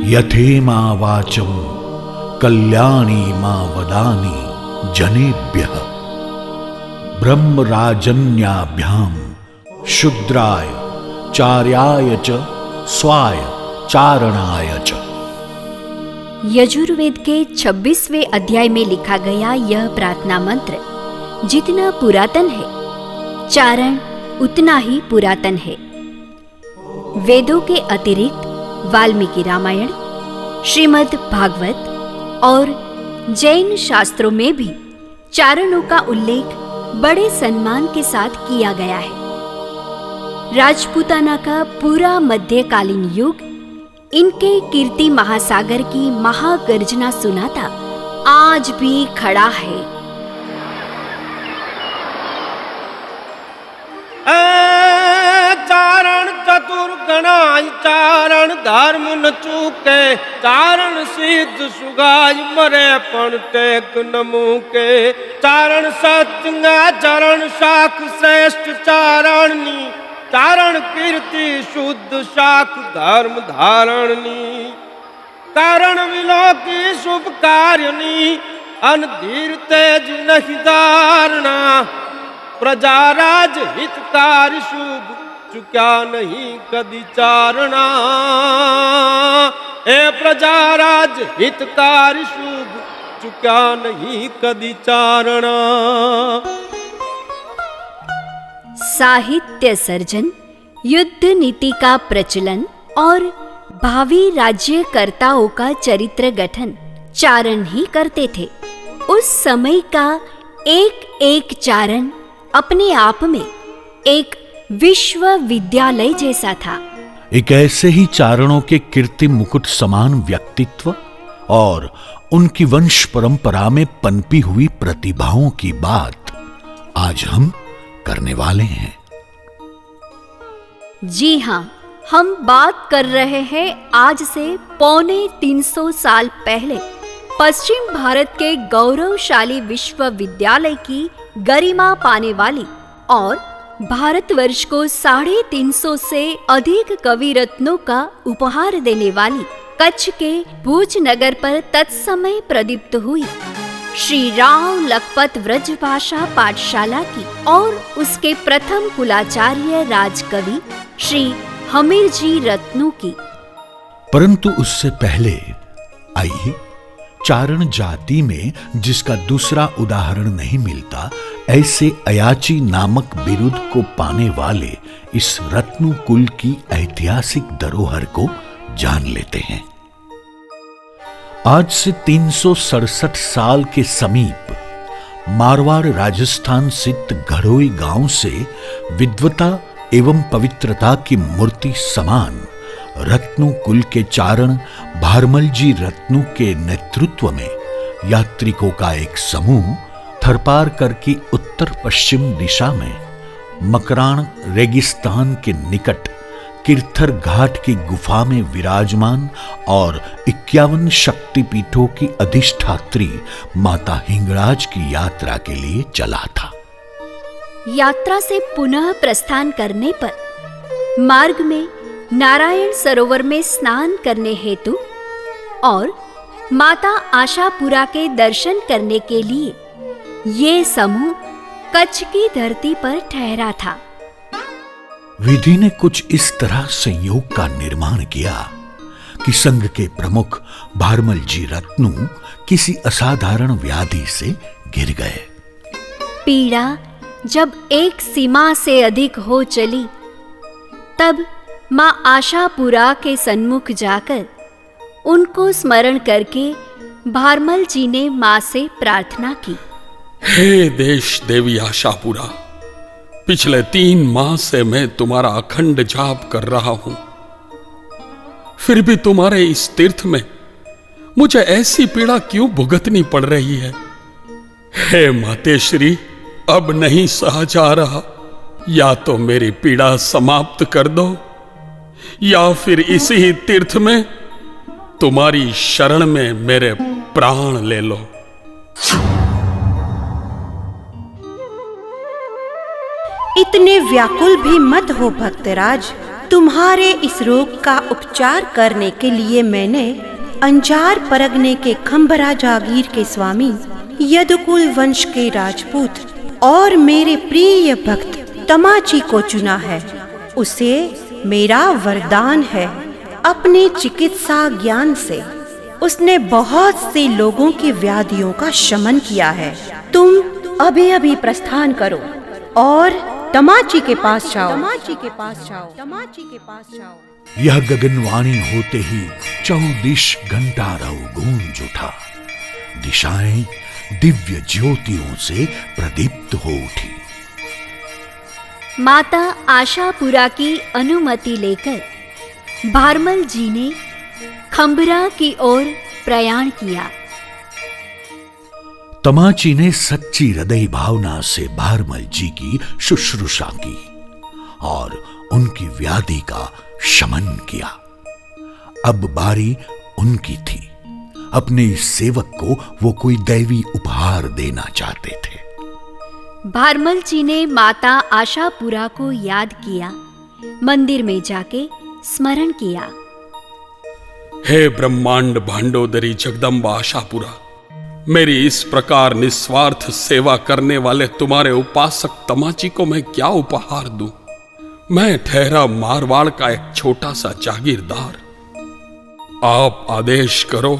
यथेमा वाचं कल्याणी मा वदानि जनेभ्यः ब्रह्मराजन्याभ्याम शूद्राय चार्याय च स्वाय चारणाय च। यजुर्वेद के 26वें अध्याय में लिखा गया यह प्रार्थना मंत्र जितना पुरातन है, चारण उतना ही पुरातन है। वेदों के अतिरिक्त वाल्मीकि रामायण, श्रीमद् भागवत और जैन शास्त्रों में भी चारणों का उल्लेख बड़े सम्मान के साथ किया गया है। राजपूताना का पूरा मध्यकालीन युग इनके कीर्ति महासागर की महागर्जना सुनाता आज भी खड़ा है। चारण चतुर्गणाय चारण धर्म न चूके, चारण सिद्ध सुगाय मरे पण टेक न मूके। चारण सत्य चरण शाख श्रेष्ठ चारणनी, चारण कीर्ति शुद्ध शाख धर्म धारणनी। कारण विलोकी शुभ कार्यनी, अनधीर तेज नहीं धारणा। प्रजा राज हितकारी शुभ चुक्या नहीं कदी चारणा। ए प्रजा राज हितकारी शुभ चुक्या नहीं कदी चारणा। साहित्य सर्जन, युद्ध नीति का प्रचलन और भावी राज्यकर्ताओं का चरित्र गठन चारण ही करते थे। उस समय का एक एक चारण अपने आप में एक विश्वविद्यालय जैसा था। एक ऐसे ही चारणों के कीर्ति मुकुट समान व्यक्तित्व और उनकी वंश परंपरा में पनपी हुई प्रतिभाओं की बात आज हम करने वाले हैं। जी हां, हम बात कर रहे हैं आज से 350 साल पहले पश्चिम भारत के गौरवशाली विश्वविद्यालय की गरिमा पाने वाली और भारतवर्ष को 350 से अधिक कवि रत्नों का उपहार देने वाली कच्छ के भुज नगर पर तत्समय प्रदीप्त हुई श्री राव लखपत व्रजभाषा पाठशाला की और उसके प्रथम कुलाचार्य राजकवि श्री हमीरजी रत्नू की। परंतु उससे पहले आइए चारण जाति में जिसका दूसरा उदाहरण नहीं मिलता, ऐसे अयाची नामक बिरुद को पाने वाले इस रत्नु कुल की ऐतिहासिक धरोहर को जान लेते हैं। आज से 367 साल के समीप मारवाड़ राजस्थान स्थित घड़ोई गांव से विद्वता एवं पवित्रता की मूर्ति समान रत्नु कुल के चारण भारमल जी रत्नु के नेतृत्व में यात्रिकों का एक समूह थरपार कर की उत्तर पश्चिम दिशा में मकरान रेगिस्तान के निकट किरथर घाट की गुफा में विराजमान और 51 शक्तिपीठों की अधिष्ठात्री माता हिंगराज की यात्रा के लिए चला था। यात्रा से पुनः प्रस्थान करने पर मार्ग में नारायण सरोवर में स्नान करने हेतु और माता आशापुरा के दर्शन करने के लिए ये समूह कच्छ की धरती पर ठहरा था। विधि ने कुछ इस तरह संयोग का निर्माण किया कि संघ के प्रमुख भारमल जी रत्नु किसी असाधारण व्याधि से गिर गए। पीड़ा जब एक सीमा से अधिक हो चली, तब मां आशापुरा के सन्मुख जाकर उनको स्मरण करके भारमल जी ने मां से प्रार्थना की। हे देश देवी आशापुरा, पिछले 3 माह से मैं तुम्हारा अखंड जाप कर रहा हूं, फिर भी तुम्हारे इस तीर्थ में मुझे ऐसी पीड़ा क्यों भुगतनी पड़ रही है। हे मातेश्री, अब नहीं सहा जा रहा, या तो मेरी पीड़ा समाप्त कर दो या फिर इसी ही तीर्थ में तुम्हारी शरण में मेरे प्राण ले लो। इतने व्याकुल भी मत हो भक्तराज। तुम्हारे इस रोग का उपचार करने के लिए मैंने अंजार परगने के खंभरा जागीर के स्वामी, यदुकुल वंश के राजपूत और मेरे प्रिय भक्त तमाची को चुना है। उसे मेरा वरदान है, अपने चिकित्सा ज्ञान से उसने बहुत से लोगों की व्याधियों का शमन किया है। तुम अभी अभी प्रस्थान करो और तमाची के पास जाओ। तमाची के पास जाओ। तमाची के पास जाओ। यह गगनवाणी होते ही चौदिश घंटारव गूंज उठा। दिशाएं दिव्य ज्योतियों से प्रदीप्त हो उठी। माता आशापुरा की अनुमति लेकर भारमल जी ने खंभरा की ओर प्रयाण किया। तमाची ने सच्ची हृदय भावना से भारमल जी की शुश्रूषा की और उनकी व्याधि का शमन किया। अब बारी उनकी थी। अपने इस सेवक को वो कोई दैवी उपहार देना चाहते थे। भारमल जी ने माता आशापुरा को याद किया, मंदिर में जाके स्मरण किया। हे ब्रह्मांड भांडोदरी जगदम्बा आशापुरा, मेरी इस प्रकार निस्वार्थ सेवा करने वाले तुम्हारे उपासक तमाची को मैं क्या उपहार दूं? मैं ठहरा मारवाड़ का एक छोटा सा जागीरदार। आप आदेश करो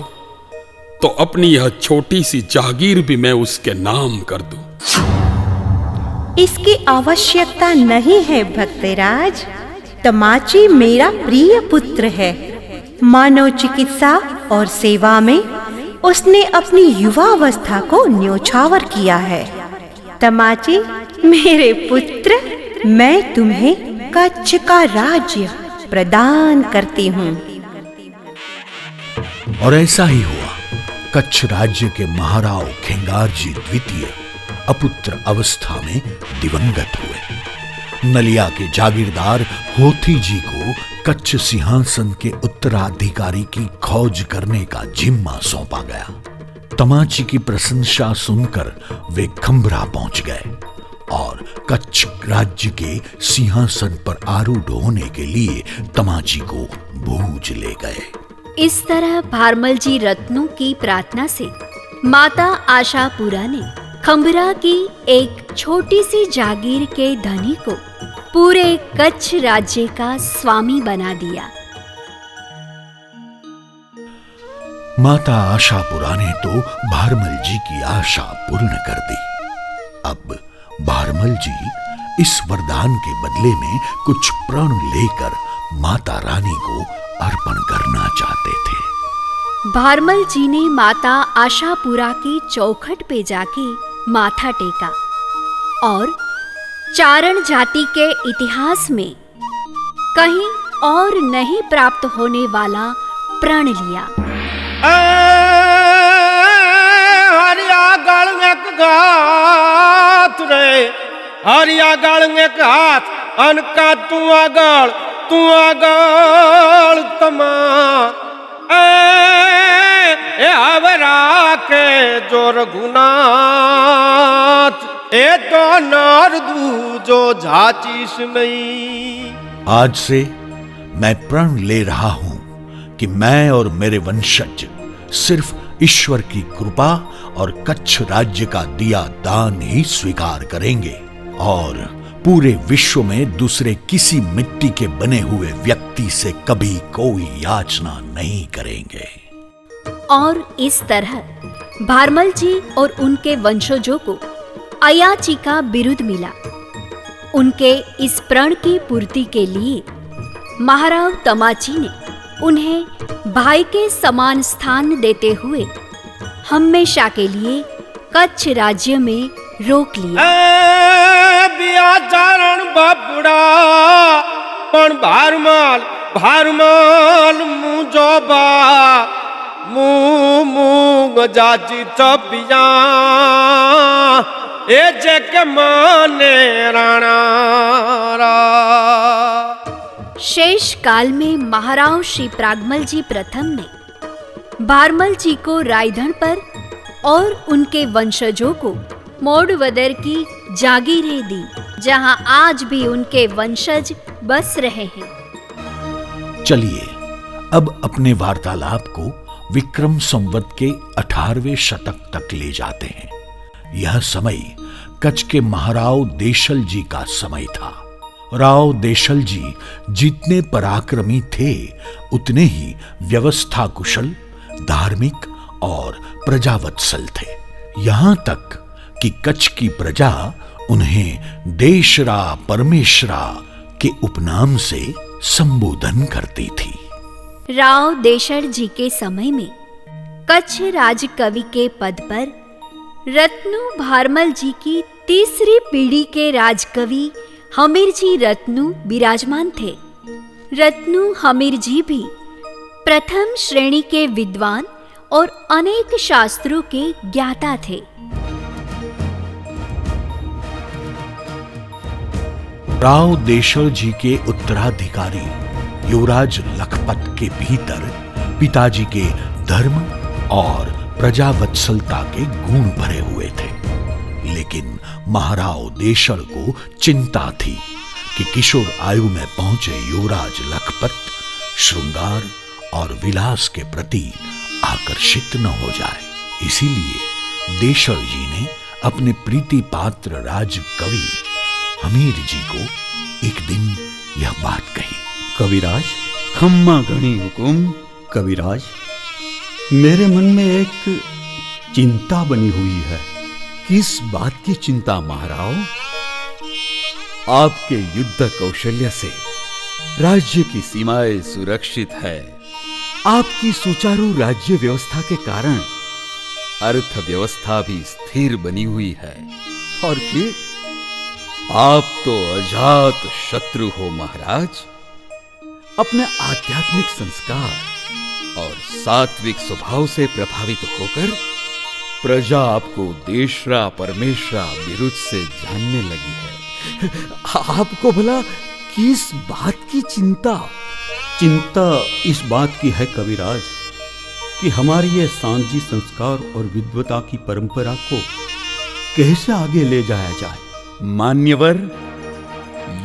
तो अपनी यह छोटी सी जागीर भी मैं उसके नाम कर दूं। इसकी आवश्यकता नहीं है भक्तराज। तमाची मेरा प्रिय पुत्र है। मानव चिकित्सा और सेवा में उसने अपनी युवावस्था को न्योछावर किया है। तमाची मेरे पुत्र, मैं तुम्हें कच्छ का राज्य प्रदान करती हूँ। और ऐसा ही हुआ। कच्छ राज्य के महाराव खेंगारजी द्वितीय अपुत्र अवस्था में दिवंगत हुए। नलिया के जागीरदार होथी जी को कच्छ सिंहासन के उत्तराधिकारी की खोज करने का जिम्मा सौंपा गया। तमाची की प्रशंसा सुनकर वे खंभरा पहुंच गए और कच्छ राज्य के सिंहासन पर आरूढ़ होने के लिए तमाची को भूज ले गए। इस तरह भारमल जी रत्नों की प्रार्थना से माता आशापुरा ने खंभरा की एक छोटी सी जागीर के धनी को पूरे कच्छ राज्य का स्वामी बना दिया। माता आशापुरा ने तो भारमल जी की आशा पूर्ण कर दी। अब भारमल जी इस वरदान के बदले में कुछ प्रण लेकर माता रानी को अर्पण करना चाहते थे। भारमल जी ने माता आशापुरा की चौखट पे जाके माथा टेका और चारण जाति के इतिहास में कहीं और नहीं प्राप्त होने वाला प्रण लिया। हरिया गल में गात रे, हरिया गल में गात अनका तू आगल तमा ए आवरा के जोर गुनात ए तो नर दू जो झाचीस नहीं। आज से मैं प्रण ले रहा हूं कि मैं और मेरे वंशज सिर्फ ईश्वर की कृपा और कच्छ राज्य का दिया दान ही स्वीकार करेंगे और पूरे विश्व में दूसरे किसी मिट्टी के बने हुए व्यक्ति से कभी कोई याचना नहीं करेंगे। और इस तरह भारमल जी और उनके वंशजों को अयाची का बिरुद मिला। उनके इस प्रण की पूर्ति के लिए महाराव तमाची ने उन्हें भाई के समान स्थान देते हुए हमेशा के लिए कच्छ राज्य में रोक लिया। बिया चारण बापुड़ा पण भारमल मुजोबा मुंग जाची चपिया ए जग माने राणा। शेष काल में महाराव श्री प्रागमल जी प्रथम ने भारमल जी को रायधन पर और उनके वंशजों को मोडवदर की जागीरें दी। जहां आज भी उनके वंशज बस रहे हैं। चलिए अब अपने वार्तालाप को विक्रम संवत के 18वें शतक तक ले जाते हैं। यह समय कच्छ के महाराव देशल जी का समय था। राव देशल जी जितने पराक्रमी थे उतने ही व्यवस्था कुशल, धार्मिक और प्रजावत्सल थे। यहां तक कि कच्छ की प्रजा उन्हें देशरा परमेशरा के उपनाम से संबोधन करती थी। राव देशल जी के समय में कच्छ राजकवि के पद पर रत्नु भारमल जी की तीसरी पीढ़ी के राजकवि हमीरजी रत्नु विराजमान थे। रत्नु हमीरजी भी प्रथम श्रेणी के विद्वान और अनेक शास्त्रों के ज्ञाता थे। राव देशल जी के उत्तराधिकारी युवराज लखपत के भीतर पिताजी के धर्म और प्रजावत्सलता के गुण भरे हुए थे, लेकिन महाराव देशल को चिंता थी कि किशोर आयु में पहुंचे युवराज लखपत श्रृंगार और विलास के प्रति आकर्षित न हो जाए। इसीलिए देशल जी ने अपने प्रीति पात्र राजकवि हमीर जी को एक दिन यह बात कही। कविराज, खम्मा गणी हुकुम। कविराज, मेरे मन में एक चिंता बनी हुई है। किस बात की चिंता महाराव? आपके युद्ध कौशल्य से राज्य की सीमाएं सुरक्षित है। आपकी सुचारू राज्य व्यवस्था के कारण अर्थव्यवस्था भी स्थिर बनी हुई है। और फिर आप तो अजात शत्रु हो महाराज। अपने आध्यात्मिक संस्कार और सात्विक स्वभाव से प्रभावित होकर प्रजा आपको देशरा परमेशरा विरुद्ध से जानने लगी है। आपको भला किस बात की चिंता? चिंता इस बात की है कविराज कि हमारी ये सांझी संस्कार और विद्वता की परंपरा को कैसे आगे ले जाया जाए। मान्यवर,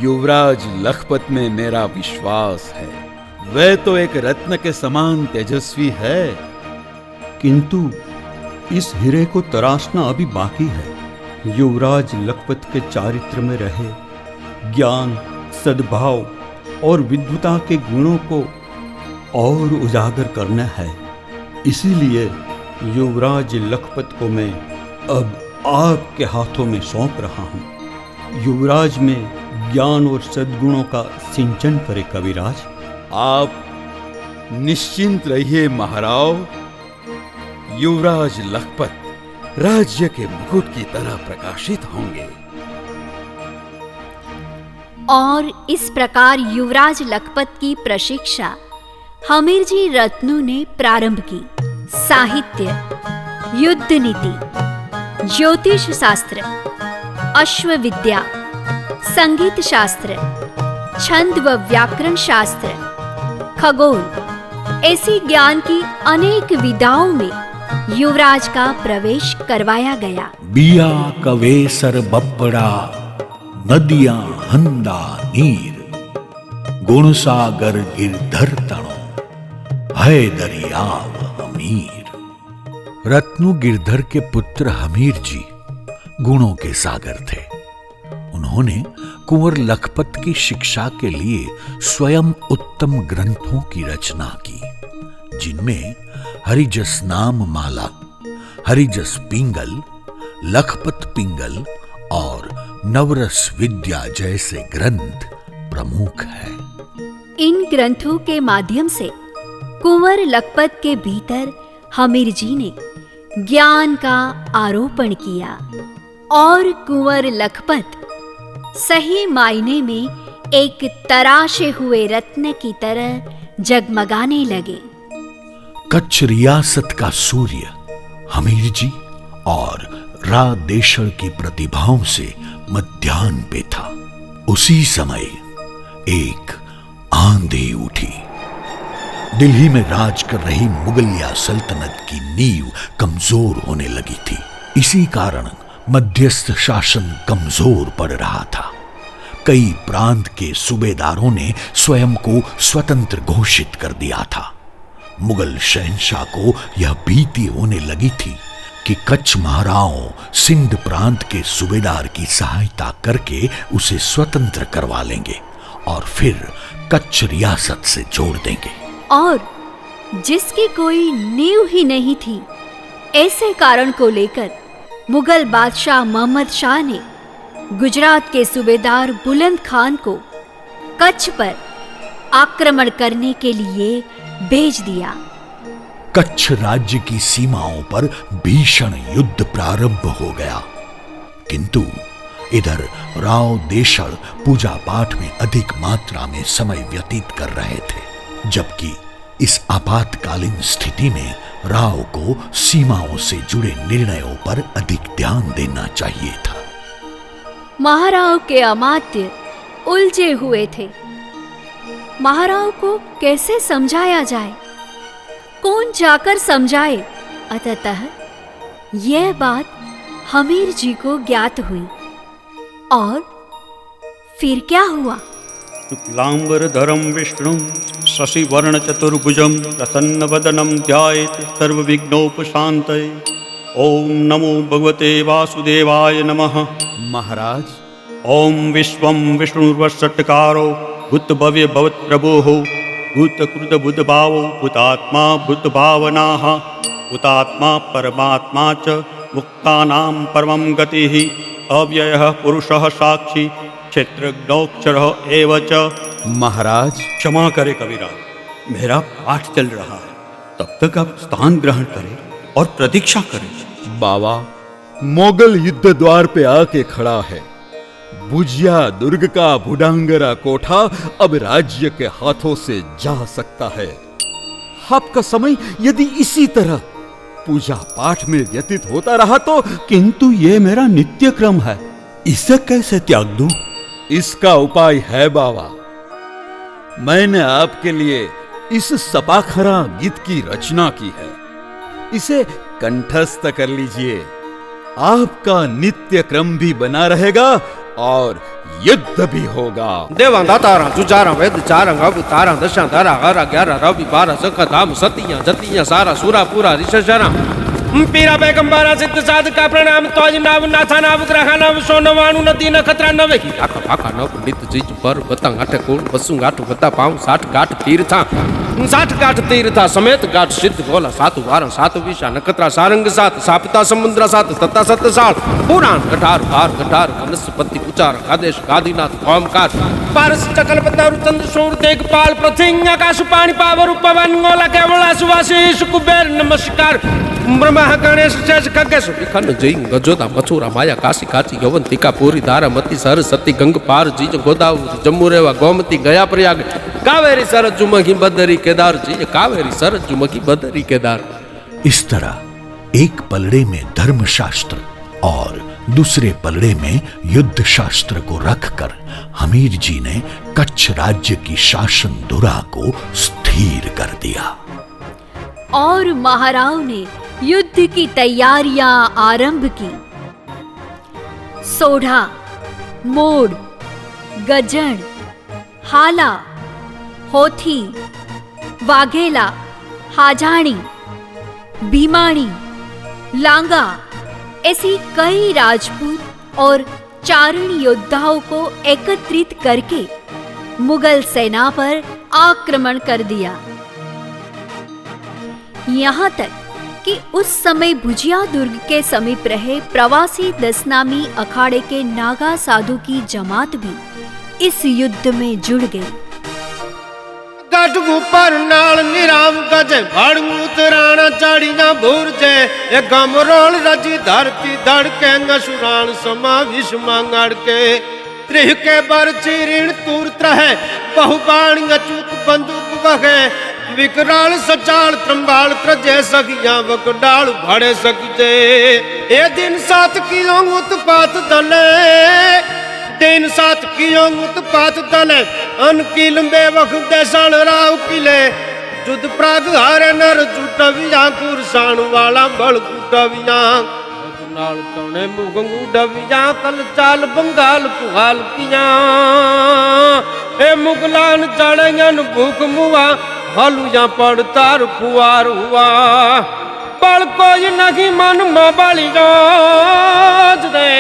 युवराज लखपत में मेरा विश्वास है। वह तो एक रत्न के समान तेजस्वी है, किंतु इस हीरे को तराशना अभी बाकी है। युवराज लखपत के चारित्र में रहे ज्ञान, सद्भाव और विद्वता के गुणों को और उजागर करना है। इसीलिए युवराज लखपत को मैं अब आपके हाथों में सौंप रहा हूं। युवराज में ज्ञान और सद्गुणों का सिंचन करे कविराज। आप निश्चिंत रहिए महाराव। युवराज लखपत राज्य के मुकुट की तरह प्रकाशित होंगे। और इस प्रकार युवराज लखपत की प्रशिक्षा हमीरजी रत्नु ने प्रारंभ की। साहित्य, युद्ध नीति, ज्योतिष शास्त्र, अश्व विद्या, संगीत शास्त्र, छंद व व्याकरण शास्त्र, खगोल, ऐसी ज्ञान की अनेक विधाओं में युवराज का प्रवेश करवाया गया। बिया कवेसर बब्बड़ा नदियां हंदा नीर गुणसागर गिरधर तणो है दरियाव हमीर। रत्नु गिरधर के पुत्र हमीर जी गुणों के सागर थे। उन्होंने कुंवर लखपत की शिक्षा के लिए स्वयं उत्तम ग्रंथों की रचना की, जिनमें हरिजस नाम माला, हरिजस पिंगल, लखपत पिंगल और नवरस विद्या जैसे ग्रंथ प्रमुख हैं। इन ग्रंथों के माध्यम से कुंवर लखपत के भीतर हमीर जी ने ज्ञान का आरोपण किया और कुंवर लखपत सही मायने में एक तराशे हुए रत्न की तरह जगमगाने लगे। कच्छ रियासत का सूर्य हमीर जी और रा देशल की प्रतिभाओं से मध्याह्न पे था। उसी समय एक आंधी उठी। दिल्ली में राज कर रही मुगलिया सल्तनत की नींव कमजोर होने लगी थी। इसी कारण मध्यस्थ शासन कमजोर पड़ रहा था। कई प्रांत के सूबेदारों ने स्वयं को स्वतंत्र घोषित कर दिया था। मुगल शहंशाह को यह भीति होने लगी थी कि कच्छ महाराओं सिंध प्रांत के सूबेदार की सहायता करके उसे स्वतंत्र करवा लेंगे और फिर कच्छ रियासत से जोड़ देंगे। और जिसकी कोई नींव ही नहीं थी, ऐसे कारण को लेकर मुगल बादशाह मोहम्मद शाह ने गुजरात के सूबेदार बुलंद खान को कच्छ पर आक्रमण करने के लिए भेज दिया। कच्छ राज्य की सीमाओं पर भीषण युद्ध प्रारंभ हो गया, किंतु इधर राव देशड़ पूजा पाठ में अधिक मात्रा में समय व्यतीत कर रहे थे, जबकि इस आपातकालीन स्थिति में राव को सीमाओं से जुड़े निर्णयों पर अधिक ध्यान देना चाहिए था। महाराव के अमात्य उलझे हुए थे। महाराव को कैसे समझाया जाए, कौन जाकर समझाए? अतः यह बात हमीर जी को ज्ञात हुई। और फिर क्या हुआ? शुक्लांबरधरं विष्णुं शशिवर्ण चतुर्भुजं प्रसन्नवदनं ध्यायेत् सर्वविघ्नोपशान्तये। ओम नमो भगवते वासुदेवाय नमः। महाराज, ओम विश्वं विष्णुर्वषट्कारो भूतभव्य भवत्प्रभुः भूतकृत बुद्धभावो भूतात्मा भूतभावनाः भूतात्मा परमात्मा च मुक्तानां परमं गतिः अव्ययः पुरुषः साक्षी क्षेत्रज्ञोक्षरः एव च। महाराज, क्षमा करे कविराज, मेरा पाठ चल रहा है, तब तक आप स्थान ग्रहण करें और प्रतीक्षा करें। बाबा, मोगल युद्ध द्वार पे आके खड़ा है। बुझिया दुर्ग का भुडांगरा कोठा अब राज्य के हाथों से जा सकता है। आपका समय यदि इसी तरह पूजा पाठ में व्यतीत होता रहा तो। किंतु ये मेरा नित्य क्रम है, इसे कैसे त्याग दूं? इसका उपाय है बाबा। मैंने आपके लिए इस सपाखरा गीत की रचना की है, इसे कंठस्थ कर लीजिए। आपका नित्य क्रम भी बना रहेगा और युद्ध भी होगा। देवा दातारा जुजारा वेद चारंग अवतारा दशा धारा हरा 11 रवि 12 सखा धाम सतिया जतिया सारा सूरा पूरा ऋषशरा पीरा पैगंबरा सिद्ध साध का प्रणाम तोज नाव नाथा नाव ग्रह नाव सोनवाणु नदी नखत्रा नवे की आका भाका नव पंडित जीज पर बता गाठ कोण बसु गाठ बता पाऊं 60 गाठ तीर्था 60 गाठ तीर्था समेत गाठ सिद्ध बोला 7 वार 7 विशा नखत्रा सारंग 7 सापता समुद्र 7 तत्ता 7 साल पुराण गठार भार गठार वनस्पति उचार आदेश गादीनाथ ओमकार पारस चकल पतारु चंद्र सूर देखपाल पृथ्वी आकाश पानी पावर पवन गोला केवल सुवासीश कुबेर नमस्कार ब्रह्मा गणेश शेष खगेश विखंड जय गजोदा मथुरा माया काशी काची यवंतिका पूरी धारा मती सर सती गंग पार जीज गोदावरी जम्मू रेवा गोमती गया प्रयाग कावेरी सरज जुमकी बदरी केदार जी कावेरी सरज जुमकी बदरी केदार। इस तरह एक पलड़े में धर्मशास्त्र और दूसरे पलड़े में युद्ध शास्त्र को रखकर हमीर जी ने कच्छ राज्य की शासन धुरा को स्थिर कर दिया। और महाराव ने युद्ध की तैयारियां आरंभ की। सोढ़ा, मोड़, गजन, हाला, होथी, वाघेला, हाजाणी, भीमाणी, लांगा ऐसी कई राजपूत और चारण योद्धाओं को एकत्रित करके मुगल सेना पर आक्रमण कर दिया। यहाँ तक कि उस समय भुजिया दुर्ग के समीप रहे प्रवासी दसनामी अखाड़े के नागा साधु की जमात भी इस युद्ध में जुड़ गई। गढ़ ऊपर नाल निराम गजे भड़ उतराना चढ़िया भूर जे ये गमरोल रजी धरती धड़के नसुरान समा विषमा के त्रिह के बर चिरीण तूर त्रहे बहुबाणी अचूक बंदूक वगे विकराल सचाल त्रंबाल त्रजे सगिया वकडाल भाड़े सकिजे ए दिन 7 किलो उत्पात दले दिन 7 किलो उत्पात दले अनकिल बेवख देसाल राव किले जुद प्राग हारे नर जुटविया कुरसाण वाला बल कुटविया नाल तौने मुगंगू डबिया तल चाल बंगाल पुहाल किया ए मुगलान चढ़ेंगन भूख मुआ हलुया पड़ तार फुआर हुआ बल कोई नहीं मन में बड़ी रे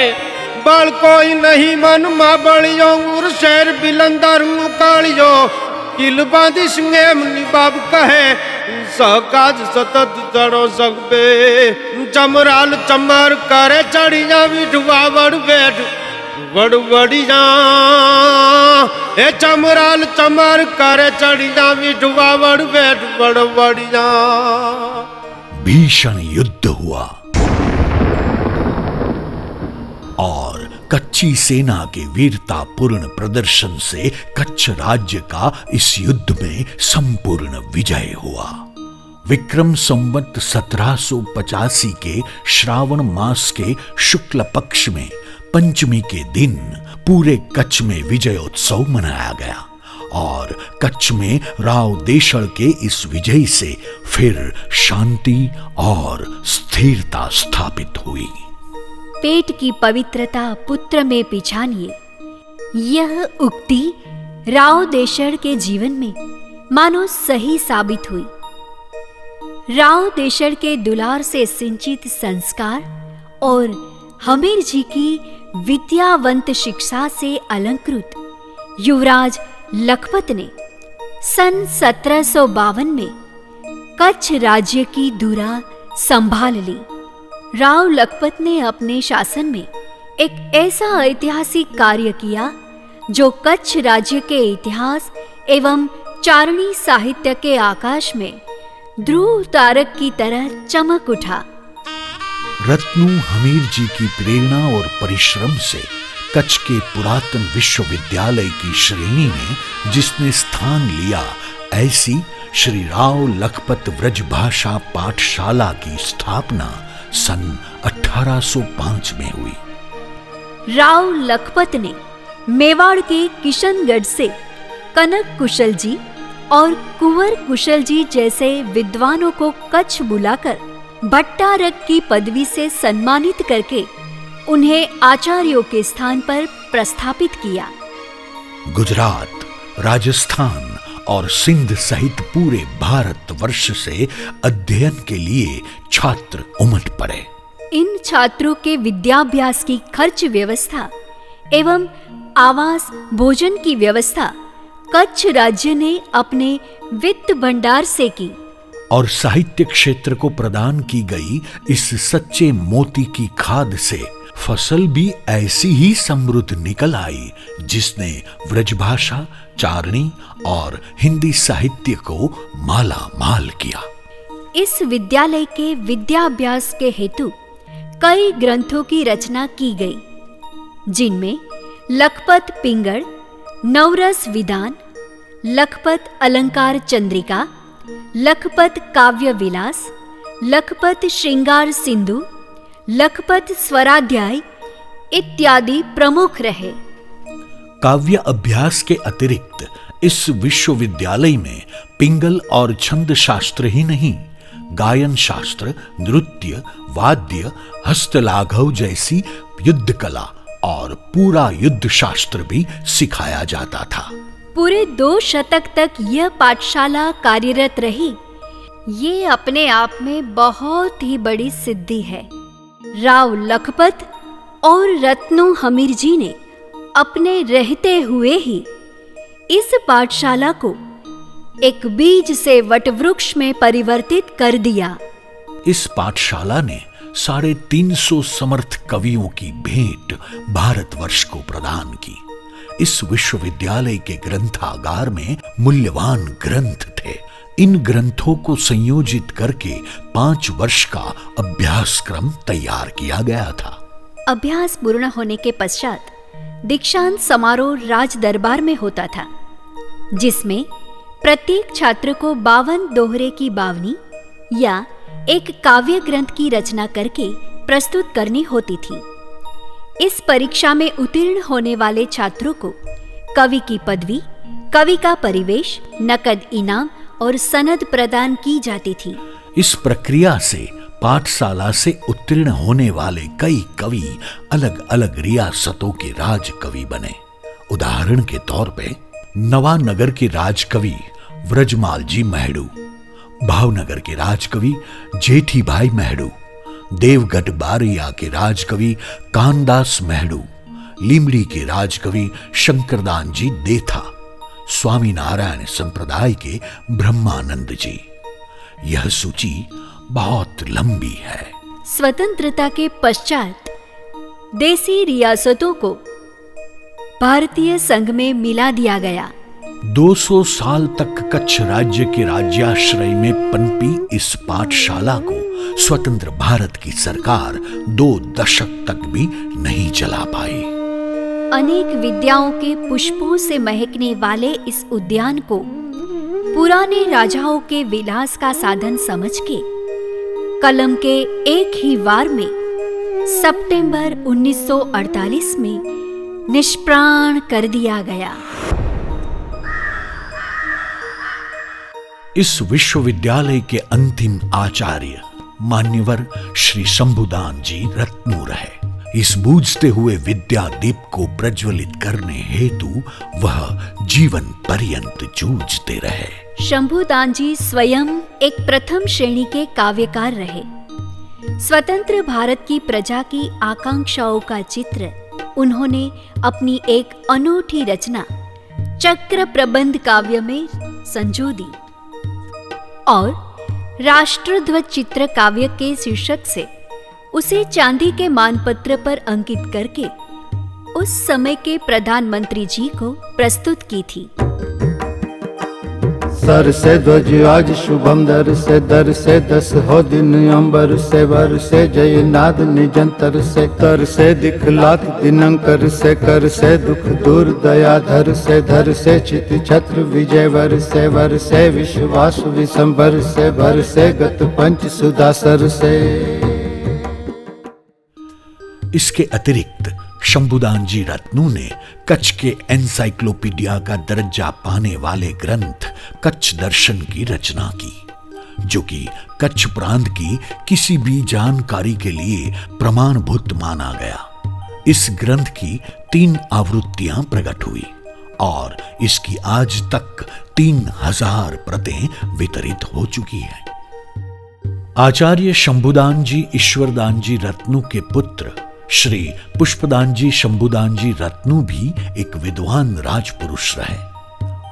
बल कोई नहीं मन में बड़ियो उर शेर बिलंदर मुकालियो किल बांधी सिंगे मुनि बाब कहे सहकाज सतत चढ़ो सकबे चमराल चमर करे चढ़िया विठुआ बड़ बैठ बड़ बढ़िया ए चमराल चमर करे चढ़िया विठुआ बड़ बैठ बड़ बढ़िया। भीषण युद्ध हुआ और कच्छी सेना के वीरतापूर्ण प्रदर्शन से कच्छ राज्य का इस युद्ध में संपूर्ण विजय हुआ। विक्रम संवत 1785 के श्रावण मास के शुक्ल पक्ष में पंचमी के दिन पूरे कच्छ में विजयोत्सव मनाया गया और कच्छ में राव देशड़ के इस विजय से फिर शांति और स्थिरता स्थापित हुई। पेट की पवित्रता पुत्र में पिछानिए, यह उक्ति राव देशड़ के जीवन में मानो सही साबित हुई। राव देशड़ के दुलार से सिंचित संस्कार और हमीर जी की विद्यावंत शिक्षा से अलंकृत युवराज लखपत ने सन 1752 में कच्छ राज्य की धुरा संभाल ली। राव लखपत ने अपने शासन में एक ऐसा ऐतिहासिक कार्य किया जो कच्छ राज्य के इतिहास एवं चारणी साहित्य के आकाश में ध्रुव तारक की तरह चमक उठा। रत्नू हमीर जी की प्रेरणा और परिश्रम से कच्छ के पुरातन विश्वविद्यालय की श्रेणी में जिसने स्थान लिया, ऐसी श्री राव लखपत व्रजभाषा पाठशाला की स्थापना सन 1805 में हुई। राव लखपत ने मेवाड़ के किशनगढ़ से कनक कुशल जी और कुंवर कुशल जी जैसे विद्वानों को कच्छ बुलाकर भट्टारक की पदवी से सम्मानित करके उन्हें आचार्यों के स्थान पर प्रस्थापित किया। गुजरात, राजस्थान और सिंध सहित पूरे भारतवर्ष से अध्ययन के लिए छात्र उमड़ पड़े। इन छात्रों के विद्याभ्यास की खर्च व्यवस्था एवं आवास भोजन की व्यवस्था कच्छ राज्य ने अपने वित्त भंडार से की और साहित्य क्षेत्र को प्रदान की गई इस सच्चे मोती की खाद से फसल भी ऐसी ही समृद्ध निकल आई जिसने व्रजभाषा, चारणी और हिंदी साहित्य को माला माल किया। इस विद्यालय के विद्याभ्यास के हेतु कई ग्रंथों की रचना की गई, जिनमें लखपत पिंगड़, नवरस विधान, लखपत अलंकार चंद्रिका, लखपत काव्य विलास, लखपत श्रृंगार सिंधु, लखपत स्वराध्याय इत्यादि प्रमुख रहे। काव्य अभ्यास के अतिरिक्त इस विश्वविद्यालय में पिंगल और छंद शास्त्र ही नहीं, गायन शास्त्र, नृत्य, वाद्य, हस्तलाघव जैसी युद्ध कला और पूरा युद्ध शास्त्र भी सिखाया जाता था। पूरे 2 शतक तक यह पाठशाला कार्यरत रही। ये अपने आप में बहुत ही बड़ी सिद्धि है। राव लखपत और रत्नू हमीर जी ने अपने रहते हुए ही इस पाठशाला को एक बीज से वटवृक्ष में परिवर्तित कर दिया। इस पाठशाला ने 350 समर्थ कवियों की भेंट भारतवर्ष को प्रदान की। इस विश्वविद्यालय के ग्रंथागार में मूल्यवान ग्रंथ थे। इन ग्रंथों को संयोजित करके 5 वर्ष का अभ्यासक्रम तैयार किया गया था। अभ्यास पूर्ण होने के पश्चात दीक्षांत समारोह राज दरबार में होता था, जिसमें प्रत्येक छात्र को 52 दोहरे की बावनी या एक काव्य ग्रंथ की रचना करके प्रस्तुत करनी होती थी। इस परीक्षा में उत्तीर्ण होने वाले छात्रों को कवि की पदवी, कवि का परिवेश, नकद इनाम और सनद प्रदान की जाती थी। इस प्रक्रिया से पाठशाला से उत्तीर्ण होने वाले कई कवि अलग अलग रियासतों के राज कवि बने। उदाहरण के तौर पे नवानगर के राजकवि व्रजमाल जी महड़ू, भावनगर के राजकवि जेठीभाई महड़ू, देवगढ़ बारिया के राजकवि कानदास महड़ू, लीमड़ी के राजकवि शंकरदान जी देथा, स्वामीनारायण संप्रदाय के ब्रह्मानंद जी। यह सूची बहुत लंबी है। स्वतंत्रता के पश्चात देसी रियासतों को भारतीय संघ में मिला दिया गया। 200 साल तक कच्छ राज्य के राज्याश्रय में पनपी इस पाठशाला को स्वतंत्र भारत की सरकार 2 दशक तक भी नहीं चला पाई। अनेक विद्याओं के पुष्पों से महकने वाले इस उद्यान को पुराने राजाओं के विलास का साधन समझ के कलम के एक ही वार में सितंबर 1948 में निष्प्राण कर दिया गया। इस विश्वविद्यालय के अंतिम आचार्य मान्यवर श्री शंभुदान जी रत्नू रहे। इस बूझते हुए विद्या दीप को प्रज्वलित करने हेतु वह जीवन पर्यंत जूझते रहे। शंभुदान जी स्वयं एक प्रथम श्रेणी के काव्यकार रहे। स्वतंत्र भारत की प्रजा की आकांक्षाओं का चित्र उन्होंने अपनी एक अनूठी रचना चक्र प्रबंध काव्य में संजो दी और राष्ट्रध्वज चित्र काव्य के शीर्षक से उसे चांदी के मानपत्र पर अंकित करके उस समय के प्रधानमंत्री जी को प्रस्तुत की थी। सर से ध्वज आज शुभम दर से 10 हो दिन अंबर से वर से जय नाद निजंतर से तर से दिखलात दिनंकर से कर से दुख दूर दयाधर से धर से चित छत्र विजय वर से विश्वास विशंबर से भर से गत पंच सुदासर से। इसके अतिरिक्त शंभुदान जी रत्नू ने कच्छ के एनसाइक्लोपीडिया का दर्जा पाने वाले ग्रंथ कच्छ दर्शन की रचना की, जो कि कच्छ प्रांत की किसी भी जानकारी के लिए प्रमाणभूत माना गया। इस ग्रंथ की 3 आवृत्तियां प्रकट हुई और इसकी आज तक 3000 प्रतें वितरित हो चुकी हैं। आचार्य शंभुदान जी ईश्वरदान जी रत्नू के पुत्र श्री पुष्पदान जी शंभुदान जी रत्नू भी एक विद्वान राजपुरुष रहे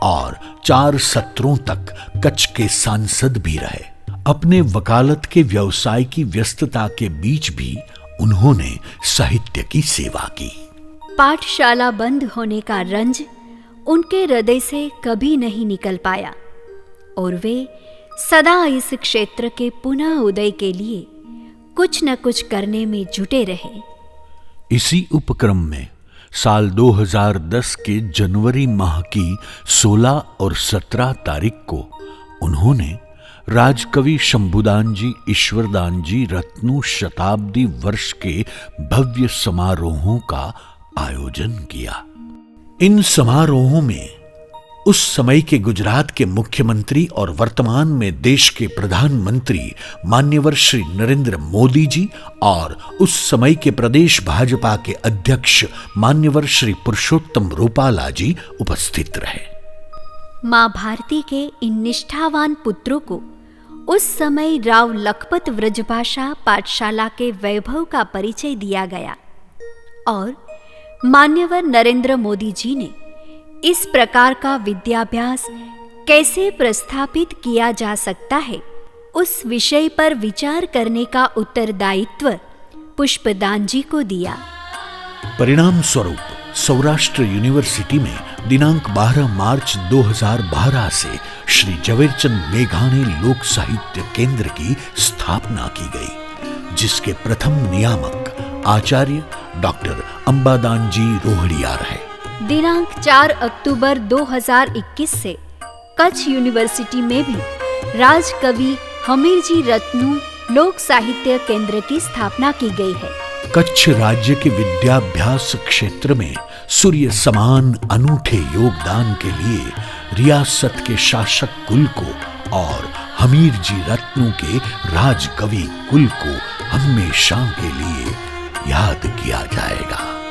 और 4 सत्रों तक कच्छ के सांसद भी रहे। अपने वकालत के व्यवसाय की व्यस्तता के बीच भी उन्होंने साहित्य की सेवा की। पाठशाला बंद होने का रंज उनके हृदय से कभी नहीं निकल पाया और वे सदा इस क्षेत्र के पुनः उदय के लिए कुछ न कुछ करने में जुटे रहे। इसी उपक्रम में साल 2010 के जनवरी माह की 16 और 17 तारीख को उन्होंने राजकवि शंभुदान जी ईश्वरदान जी रत्नू शताब्दी वर्ष के भव्य समारोहों का आयोजन किया। इन समारोहों में उस समय के गुजरात के मुख्यमंत्री और वर्तमान में देश के प्रधानमंत्री मान्यवर श्री नरेंद्र मोदी जी और उस समय के प्रदेश भाजपा के अध्यक्ष मान्यवर श्री पुरुषोत्तम रूपाला जी उपस्थित रहे। मां भारती के इन निष्ठावान पुत्रों को उस समय राव लखपत व्रजभाषा पाठशाला के वैभव का परिचय दिया गया और मान्यवर नरेंद्र मोदी जी ने इस प्रकार का विद्याभ्यास कैसे प्रस्थापित किया जा सकता है, उस विषय पर विचार करने का उत्तरदायित्व पुष्पदान जी को दिया। परिणाम स्वरूप सौराष्ट्र यूनिवर्सिटी में दिनांक 12 मार्च 2012 से श्री झवेरचंद मेघाणी लोक साहित्य केंद्र की स्थापना की गई, जिसके प्रथम नियामक आचार्य डॉक्टर अंबादान जी रोहड़िया रहे। दिनांक 4 अक्टूबर 2021 से कच्छ यूनिवर्सिटी में भी राजकवि हमीरजी रत्नू लोक साहित्य केंद्र की स्थापना की गई है। कच्छ राज्य के विद्याभ्यास क्षेत्र में सूर्य समान अनूठे योगदान के लिए रियासत के शासक कुल को और हमीर जी रत्नों के राजकवि कुल को हमेशा के लिए याद किया जाएगा।